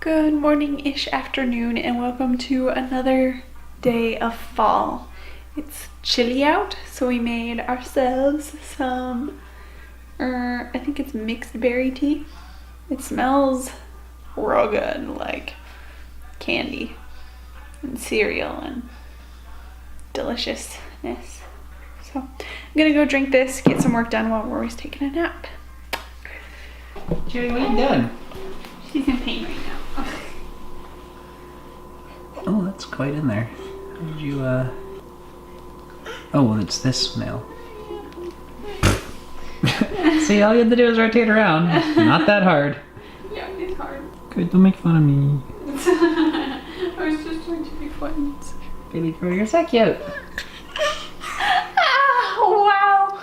Good morning-ish afternoon and welcome to another day of fall. It's chilly out, so we made ourselves some, I think it's mixed berry tea. It smells real good, like candy and cereal and deliciousness. So I'm gonna go drink this, get some work done while Rory's taking a nap. Jerry, what are you doing? She's in pain right now. Oh, that's quite in there. How did you, Oh, well, it's this nail. See, all you had to do is rotate around. Not that hard. Yeah, it's hard. Good, don't make fun of me. I was just trying to be fun. Baby girl, you're so cute. Wow.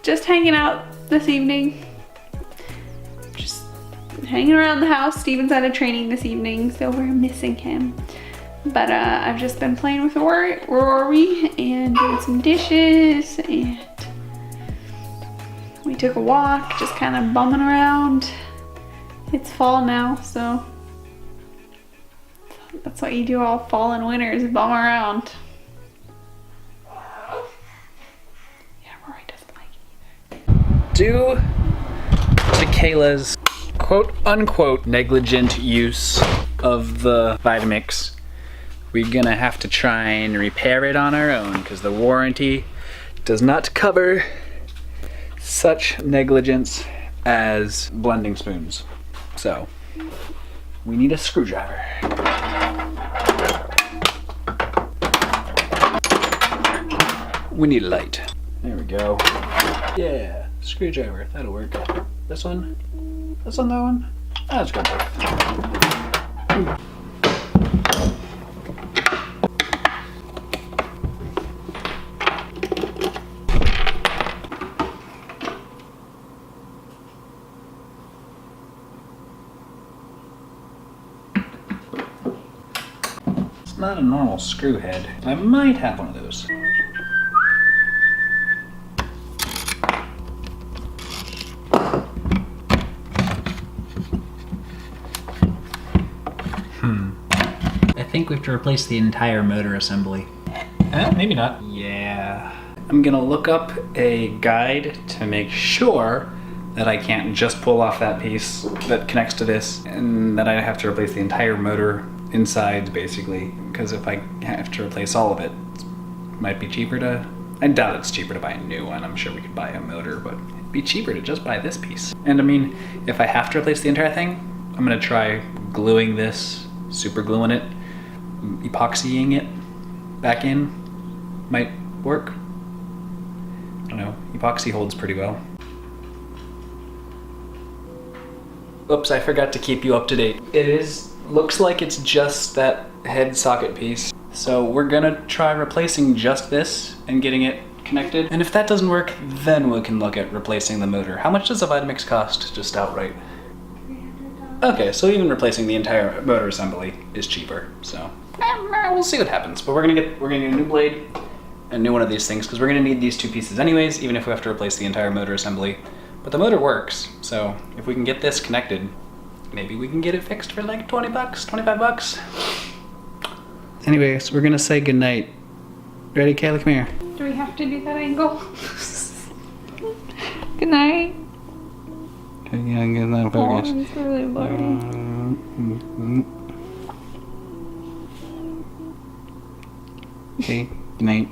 Just hanging out this evening. Just hanging around the house. Steven's at a training this evening, so we're missing him. But I've just been playing with Rory and doing some dishes, and we took a walk, just kind of bumming around. It's fall now, so that's what you do all fall and winter, is bum around. Due to Kayla's quote-unquote negligent use of the Vitamix, we're gonna have to try and repair it on our own because the warranty does not cover such negligence as blending spoons. So, we need a screwdriver. We need a light. There we go. Yeah. Screwdriver, that'll work. This one? This one, that one? That's good. It's not a normal screw head. I might have one of those. I think we have to replace the entire motor assembly. Maybe not. Yeah. I'm gonna look up a guide to make sure that I can't just pull off that piece that connects to this and that I have to replace the entire motor inside, basically. Because if I have to replace all of it, it might be cheaper to... I doubt it's cheaper to buy a new one. I'm sure we could buy a motor, but it'd be cheaper to just buy this piece. And I mean, if I have to replace the entire thing, I'm gonna try gluing this, super gluing it, epoxying it back in. Might work. I don't know, epoxy holds pretty well. Oops, I forgot to keep you up to date. Looks like it's just that head socket piece. So we're gonna try replacing just this and getting it connected. And if that doesn't work, then we can look at replacing the motor. How much does a Vitamix cost, just outright? Okay, so even replacing the entire motor assembly is cheaper, so we'll see what happens. But we're gonna get a new blade, a new one of these things, because we're gonna need these two pieces anyways, even if we have to replace the entire motor assembly. But the motor works, so if we can get this connected, maybe we can get it fixed for like 20 bucks, 25 bucks. Anyways, we're gonna say goodnight. Ready, Kayla? Come here. Do we have to do that angle? Good night. Yeah, get that focus. Oh, it's really blurry. Okay, good night.